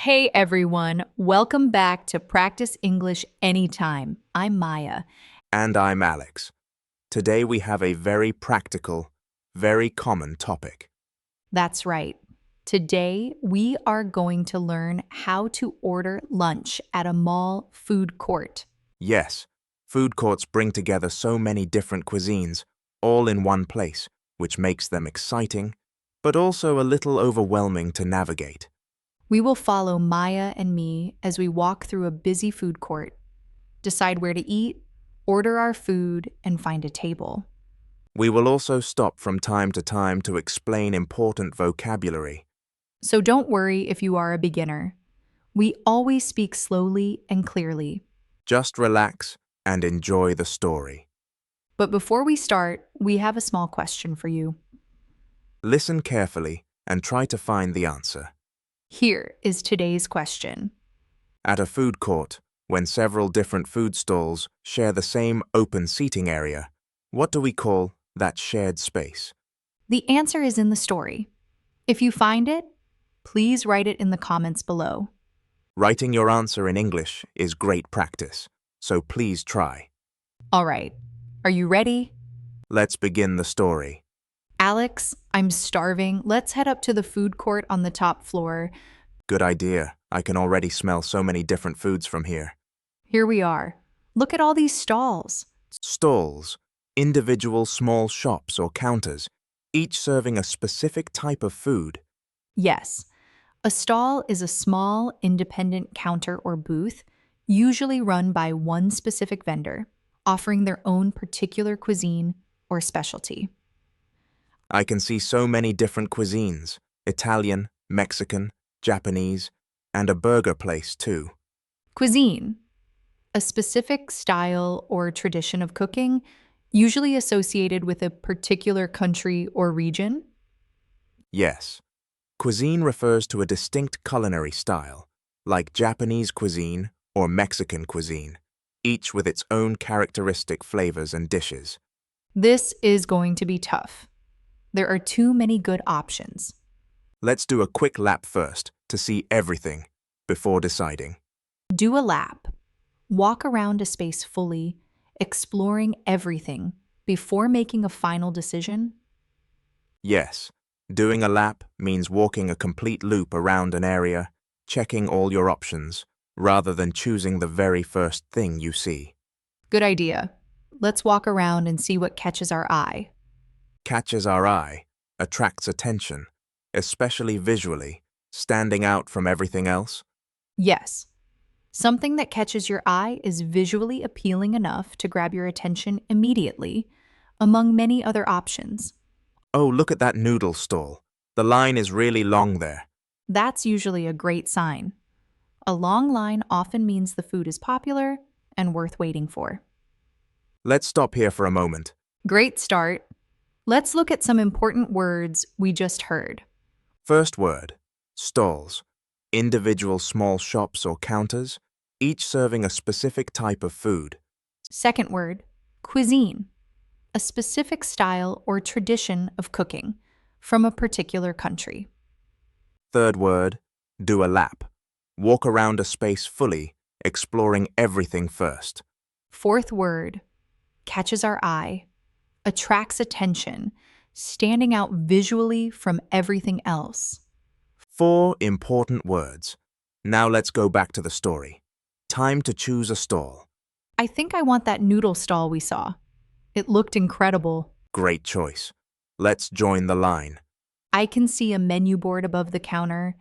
Hey everyone, welcome back to Practice English Anytime. I'm Maya. And I'm Alex. Today we have a very practical, very common topic. That's right. Today we are going to learn how to order lunch at a mall food court. Yes, food courts bring together so many different cuisines, all in one place, which makes them exciting, but also a little overwhelming to navigate. We will follow Maya and me as we walk through a busy food court, decide where to eat, order our food, and find a table. We will also stop from time to time to explain important vocabulary. So don't worry if you are a beginner. We always speak slowly and clearly. Just relax and enjoy the story. But before we start, we have a small question for you. Listen carefully and try to find the answer. Here is today's question. At a food court, when several different food stalls share the same open seating area, what do we call that shared space? The answer is in the story. If you find it, please write it in the comments below. Writing your answer in English is great practice, so please try. All right, are you ready? Let's begin the story. Alex, I'm starving. Let's head up to the food court on the top floor. Good idea. I can already smell so many different foods from here. Here we are. Look at all these stalls. Stalls, individual small shops or counters, each serving a specific type of food. Yes, a stall is a small, independent counter or booth, usually run by one specific vendor, offering their own particular cuisine or specialty. I can see so many different cuisines: Italian, Mexican, Japanese, and a burger place too. Cuisine, a specific style or tradition of cooking, usually associated with a particular country or region. Yes, cuisine refers to a distinct culinary style, like Japanese cuisine or Mexican cuisine, each with its own characteristic flavors and dishes. This is going to be tough. There are too many good options. Let's do a quick lap first to see everything before deciding. Do a lap. Walk around a space fully, exploring everything before making a final decision. Yes, doing a lap means walking a complete loop around an area, checking all your options, rather than choosing the very first thing you see. Good idea. Let's walk around and see what catches our eye. Catches our eye, attracts attention, especially visually, standing out from everything else. Yes. Something that catches your eye is visually appealing enough to grab your attention immediately, among many other options. Oh, look at that noodle stall. The line is really long there. That's usually a great sign. A long line often means the food is popular and worth waiting for. Let's stop here for a moment. Great start. Let's look at some important words we just heard. First word, stalls. Individual small shops or counters, each serving a specific type of food. Second word, cuisine, a specific style or tradition of cooking from a particular country. Third word, do a lap. Walk around a space fully, exploring everything first. Fourth word, catches our eye, attracts attention, standing out visually from everything else. 4 important words. Now let's go back to the story. Time to choose a stall. I think I want that noodle stall we saw. It looked incredible. Great choice. Let's join the line. I can see a menu board above the counter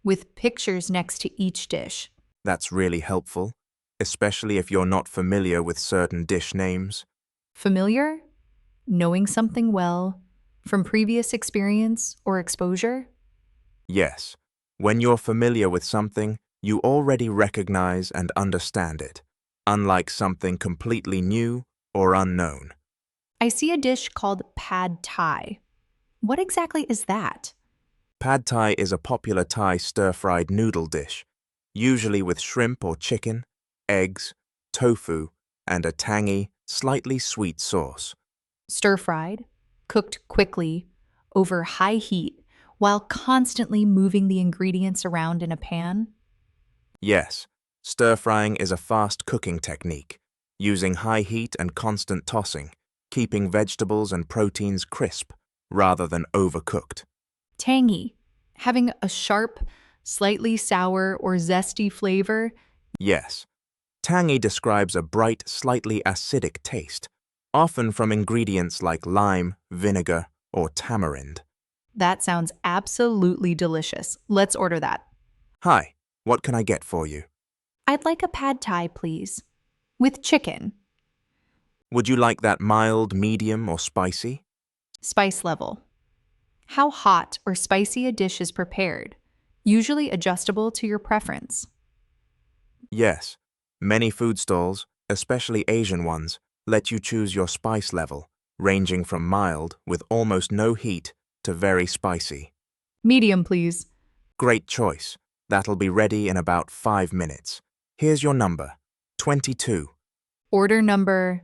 with pictures next to each dish. That's really helpful, especially if you're not familiar with certain dish names. Familiar? Knowing something well from previous experience or exposure? Yes, when you're familiar with something, you already recognize and understand it, unlike something completely new or unknown. I see a dish called pad thai. What exactly is that? Pad Thai is a popular Thai stir-fried noodle dish, usually with shrimp or chicken, eggs, tofu, and a tangy, slightly sweet sauce. Stir-fried, cooked quickly, over high heat, while constantly moving the ingredients around in a pan? Yes, stir-frying is a fast cooking technique, using high heat and constant tossing, keeping vegetables and proteins crisp rather than overcooked. Tangy, having a sharp, slightly sour or zesty flavor. Yes, tangy describes a bright, slightly acidic taste, often from ingredients like lime, vinegar, or tamarind. That sounds absolutely delicious. Let's order that. Hi, what can I get for you? I'd like a pad thai, please. With chicken. Would you like that mild, medium, or spicy? Spice level. How hot or spicy a dish is prepared, usually adjustable to your preference. Yes, many food stalls, especially Asian ones, let you choose your spice level, ranging from mild, with almost no heat, to very spicy. Medium, please. Great choice. That'll be ready in about 5 minutes. Here's your number, 22. Order number,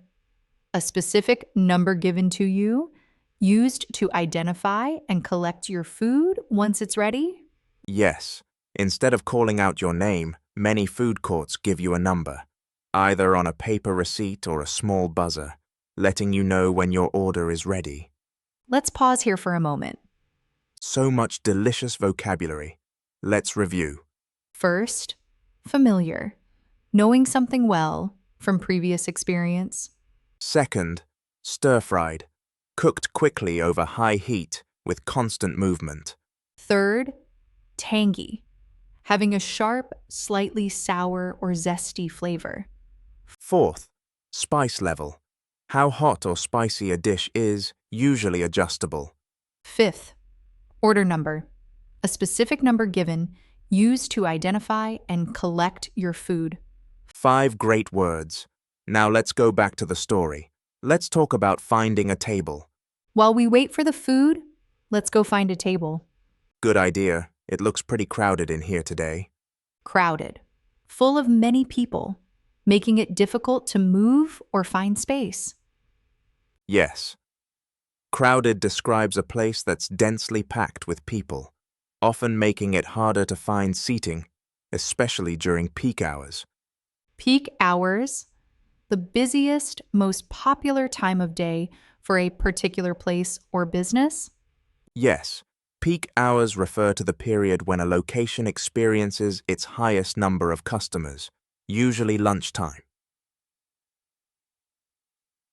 a specific number given to you, used to identify and collect your food once it's ready. Yes, instead of calling out your name, many food courts give you a number, either on a paper receipt or a small buzzer, letting you know when your order is ready. Let's pause here for a moment. So much delicious vocabulary. Let's review. First, familiar, knowing something well from previous experience. Second, stir-fried, cooked quickly over high heat with constant movement. Third, tangy, having a sharp, slightly sour or zesty flavor. Fourth, spice level. How hot or spicy a dish is, usually adjustable. Fifth, order number, a specific number given, used to identify and collect your food. 5 great words. Now let's go back to the story. Let's talk about finding a table. While we wait for the food, let's go find a table. Good idea. It looks pretty crowded in here today. Crowded, full of many people, making it difficult to move or find space. Yes. Crowded describes a place that's densely packed with people, often making it harder to find seating, especially during peak hours. Peak hours, the busiest, most popular time of day for a particular place or business. Yes, peak hours refer to the period when a location experiences its highest number of customers, usually lunchtime.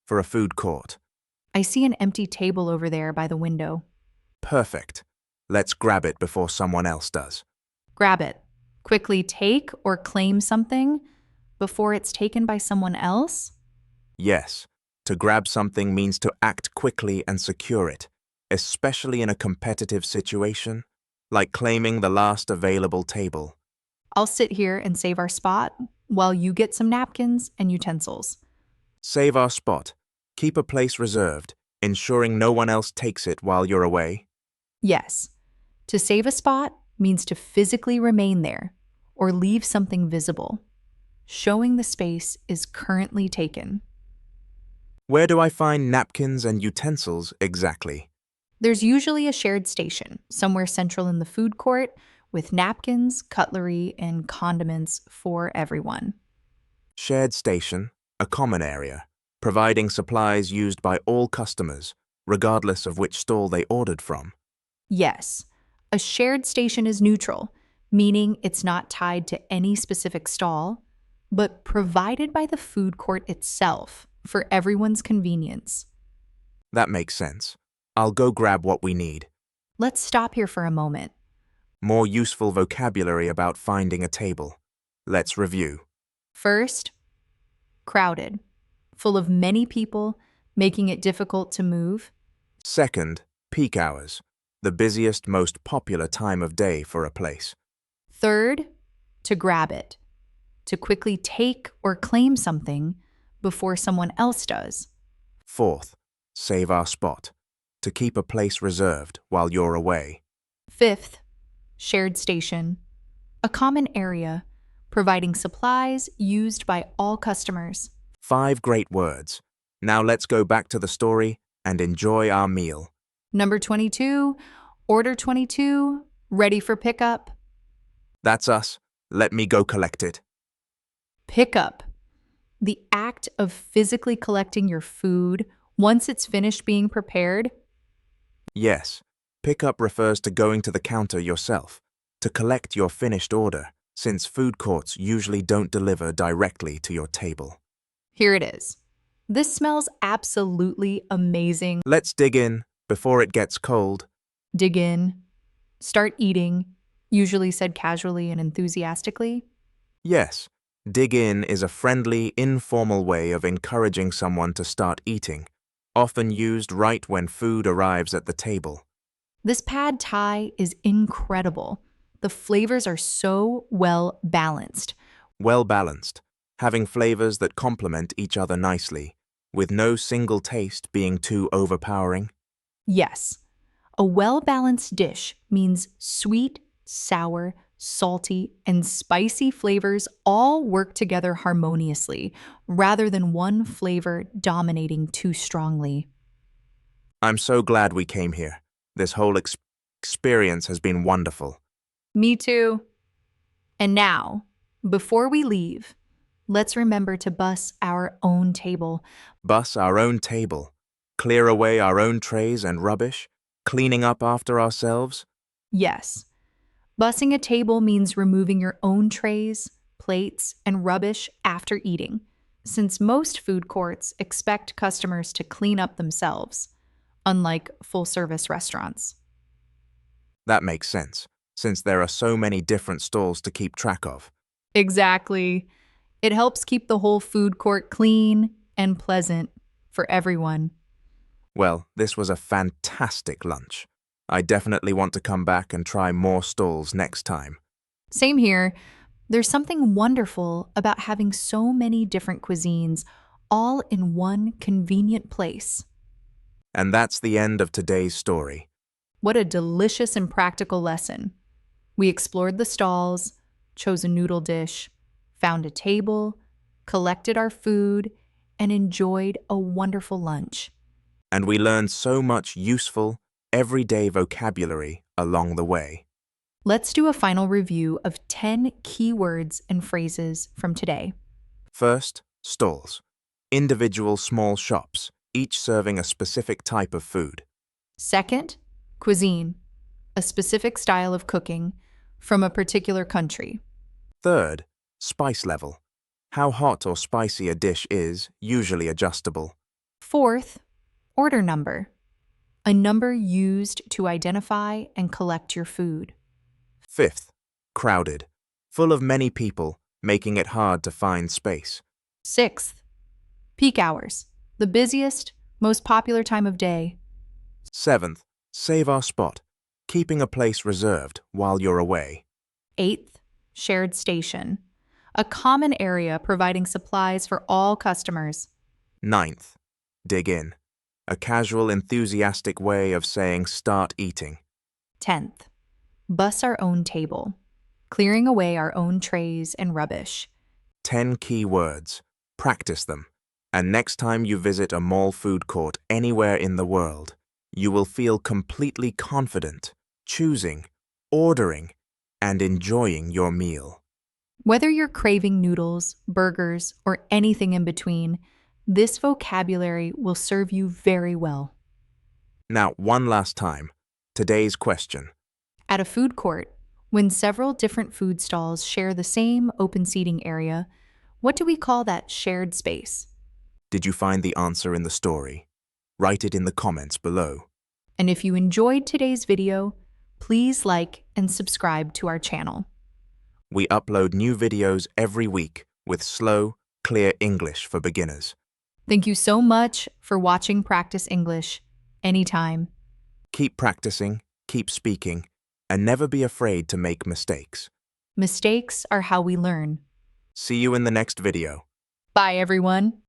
For a food court. I see an empty table over there by the window. Perfect. Let's grab it before someone else does. Grab it. Quickly take or claim something before it's taken by someone else. Yes, to grab something means to act quickly and secure it, especially in a competitive situation, like claiming the last available table. I'll sit here and save our spot while you get some napkins and utensils. Save our spot. Keep a place reserved, ensuring no one else takes it while you're away. Yes, to save a spot means to physically remain there or leave something visible, showing the space is currently taken. Where do I find napkins and utensils exactly? There's usually a shared station, somewhere central in the food court, with napkins, cutlery, and condiments for everyone. Shared station, a common area, providing supplies used by all customers, regardless of which stall they ordered from. Yes, a shared station is neutral, meaning it's not tied to any specific stall, but provided by the food court itself for everyone's convenience. That makes sense. I'll go grab what we need. Let's stop here for a moment. More useful vocabulary about finding a table. Let's review. First, crowded, full of many people, making it difficult to move. Second, peak hours, the busiest, most popular time of day for a place. Third, to grab it, to quickly take or claim something before someone else does. Fourth, save our spot, to keep a place reserved while you're away. Fifth, shared station, a common area providing supplies used by all customers. 5 great words. Now let's go back to the story and enjoy our meal. Number 22, order 22, ready for pickup. That's us. Let me go collect it. Pick up. The act of physically collecting your food once it's finished being prepared. Yes, pickup refers to going to the counter yourself to collect your finished order, since food courts usually don't deliver directly to your table. Here it is. This smells absolutely amazing. Let's dig in before it gets cold. Dig in. Start eating, usually said casually and enthusiastically. Yes, dig in is a friendly, informal way of encouraging someone to start eating, often used right when food arrives at the table. This pad thai is incredible. The flavors are so well balanced. Well balanced, having flavors that complement each other nicely, with no single taste being too overpowering. Yes, a well balanced dish means sweet, sour, salty, and spicy flavors all work together harmoniously rather than one flavor dominating too strongly. I'm so glad we came here. This whole experience has been wonderful. Me too. And now, before we leave, let's remember to bus our own table. Bus our own table, clear away our own trays and rubbish, cleaning up after ourselves. Yes, bussing a table means removing your own trays, plates, and rubbish after eating, since most food courts expect customers to clean up themselves, unlike full service restaurants. That makes sense, since there are so many different stalls to keep track of. Exactly. It helps keep the whole food court clean and pleasant for everyone. Well, this was a fantastic lunch. I definitely want to come back and try more stalls next time. Same here. There's something wonderful about having so many different cuisines all in one convenient place. And that's the end of today's story. What a delicious and practical lesson. We explored the stalls, chose a noodle dish, found a table, collected our food, and enjoyed a wonderful lunch. And we learned so much useful, everyday vocabulary along the way. Let's do a final review of 10 key words and phrases from today. First, stalls. Individual small shops, each serving a specific type of food. Second, cuisine, a specific style of cooking from a particular country. Third, spice level. How hot or spicy a dish is, usually adjustable. Fourth, order number, a number used to identify and collect your food. Fifth, crowded. Full of many people, making it hard to find space. Sixth, peak hours, the busiest, most popular time of day. Seventh, save our spot, keeping a place reserved while you're away. Eighth, shared station, a common area providing supplies for all customers. Ninth, dig in. A casual, enthusiastic way of saying start eating. 10th, bus our own table, clearing away our own trays and rubbish. 10 key words. Practice them. And next time you visit a mall food court anywhere in the world, you will feel completely confident, choosing, ordering, and enjoying your meal. Whether you're craving noodles, burgers, or anything in between, this vocabulary will serve you very well. Now, one last time. Today's question. At a food court, when several different food stalls share the same open seating area, what do we call that shared space? Did you find the answer in the story? Write it in the comments below. And if you enjoyed today's video, please like and subscribe to our channel. We upload new videos every week with slow, clear English for beginners. Thank you so much for watching Practice English anytime. Keep practicing, keep speaking, and never be afraid to make mistakes. Mistakes are how we learn. See you in the next video. Bye, everyone.